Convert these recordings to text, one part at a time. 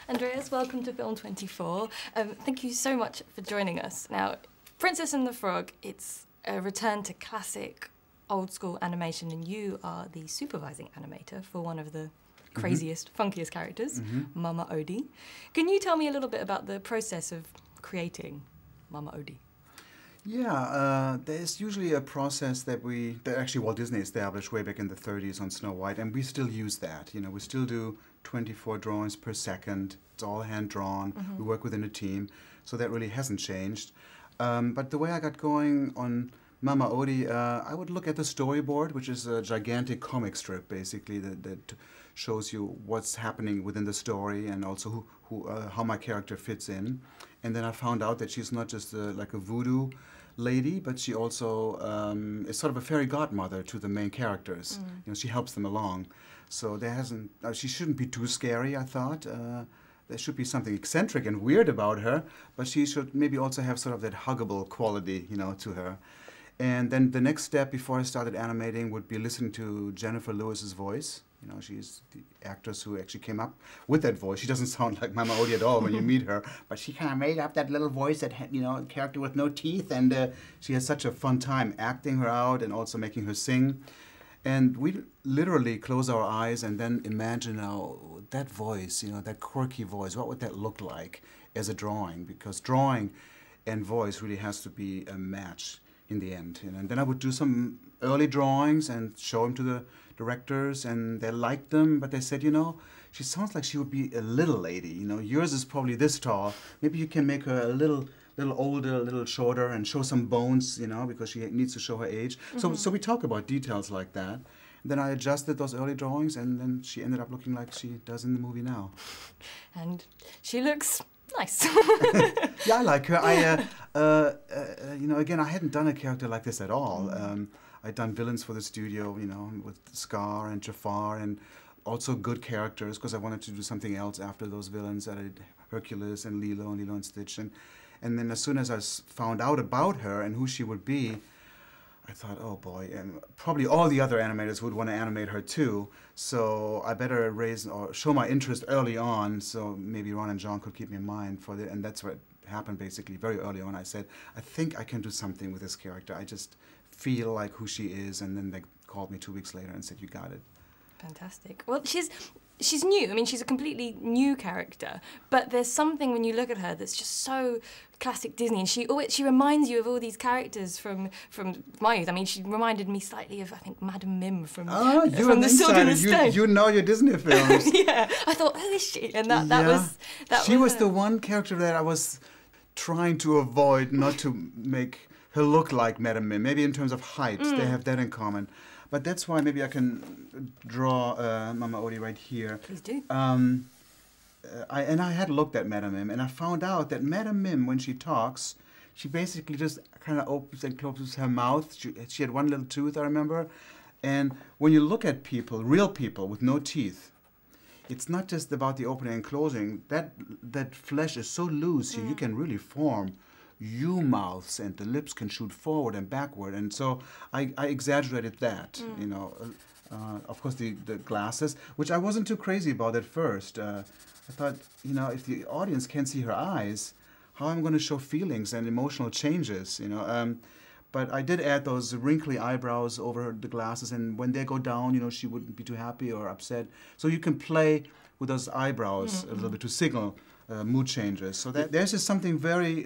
Andreas, welcome to Film 24. Thank you so much for joining us. Now, Princess and the Frog, it's a return to classic old school animation, and you are the supervising animator for one of the craziest, funkiest characters, Mama Odie. Can you tell me a little bit about the process of creating Mama Odie? Yeah, there's usually a process that actually Walt Disney established way back in the 30s on Snow White, and we still use that. You know, we still do 24 drawings per second. It's all hand-drawn. We work within a team, so that really hasn't changed. But the way I got going on Mama Odie, I would look at the storyboard, which is a gigantic comic strip, basically, that shows you what's happening within the story and also how my character fits in. And then I found out that she's not just like a voodoo lady, but she also is sort of a fairy godmother to the main characters. You know, she helps them along. So she shouldn't be too scary, I thought. There should be something eccentric and weird about her, but she should maybe also have sort of that huggable quality, you know, to her. And then the next step before I started animating would be listening to Jennifer Lewis's voice. You know, she's the actress who actually came up with that voice. She doesn't sound like Mama Odie at all when you meet her, but she kind of made up that little voice that had, you know, a character with no teeth, and she has such a fun time acting her out and also making her sing. And we literally close our eyes and then imagine that voice, you know, that quirky voice, what would that look like as a drawing? Because drawing and voice really has to be a match in the end. You know? And then I would do some early drawings and show them to the directors, and they liked them, but they said, you know, she sounds like she would be a little lady. You know, yours is probably this tall. Maybe you can make her a little older, a little shorter, and show some bones, you know, because she needs to show her age. So we talk about details like that. And then I adjusted those early drawings, and then she ended up looking like she does in the movie now. And she looks nice. Yeah, I like her. You know, again, I hadn't done a character like this at all. I'd done villains for the studio, you know, with Scar and Jafar, and also good characters, because I wanted to do something else after those villains. I did Hercules and Lilo and Stitch. And then as soon as I found out about her and who she would be, I thought, oh boy, and probably all the other animators would want to animate her too, so I better raise or show my interest early on, so maybe Ron and John could keep me in mind for it. And that's what happened basically very early on. I said, I think I can do something with this character. I just feel like who she is, and then they called me 2 weeks later and said, you got it. Fantastic. Well, she's new. I mean, she's a completely new character, but there's something when you look at her that's just so classic Disney, and she reminds you of all these characters from my youth. I mean, she reminded me slightly of, I think, Madame Mim from The Sword and the Stone. You know your Disney films. Yeah, I thought, who is she? And she was the one character that I was trying to avoid, not to make her look like Madame Mim. Maybe in terms of height, they have that in common. But that's why maybe I can draw Mama Odie right here. Please do. I had looked at Madame Mim, and I found out that Madame Mim, when she talks, she basically just kind of opens and closes her mouth. She had one little tooth, I remember. And when you look at people, real people with no teeth, it's not just about the opening and closing. That flesh is so loose, you can really form U-mouths, and the lips can shoot forward and backward, and so I exaggerated that, you know. Of course, the glasses, which I wasn't too crazy about at first. I thought, you know, if the audience can't see her eyes, how am I going to show feelings and emotional changes, you know? But I did add those wrinkly eyebrows over the glasses, and when they go down, you know, she wouldn't be too happy or upset. So you can play with those eyebrows a little bit to signal mood changes. So there's just something very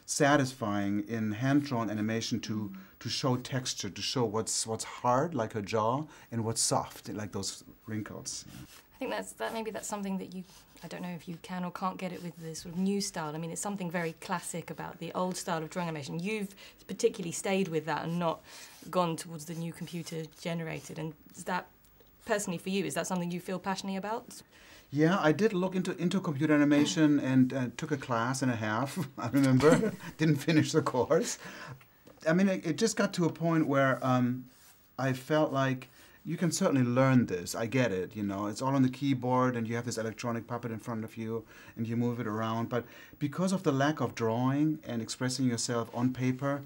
satisfying in hand-drawn animation to show texture, to show what's hard, like her jaw, and what's soft, like those wrinkles. I think maybe that's something that I don't know if you can or can't get it with this sort of new style. I mean, it's something very classic about the old style of drawing animation. You've particularly stayed with that and not gone towards the new computer-generated. And is that, personally for you, is that something you feel passionately about? Yeah, I did look into computer animation and took a class and a half, I remember. Didn't finish the course. I mean, it just got to a point where I felt like you can certainly learn this. I get it, you know. It's all on the keyboard, and you have this electronic puppet in front of you, and you move it around. But because of the lack of drawing and expressing yourself on paper,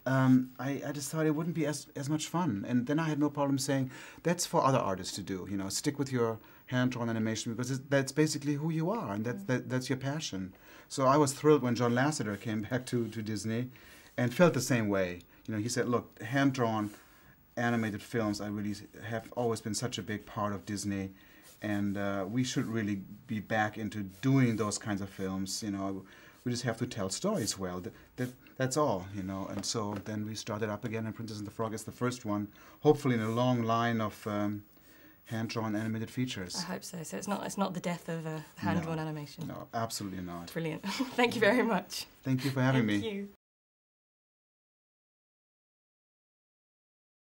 I just thought it wouldn't be as much fun. And then I had no problem saying, that's for other artists to do, you know. Stick with your hand-drawn animation because that's basically who you are, and that's your passion. So I was thrilled when John Lasseter came back to Disney and felt the same way. You know, he said, look, hand-drawn animated films have always been such a big part of Disney, and we should really be back into doing those kinds of films. You know, we just have to tell stories well. That's all, you know. And so then we started up again, and Princess and the Frog is the first one, hopefully in a long line of hand-drawn animated features. I hope so. So it's not the death of hand-drawn animation. No, absolutely not. Brilliant. Thank you very much. Thank you for having me. Thank you.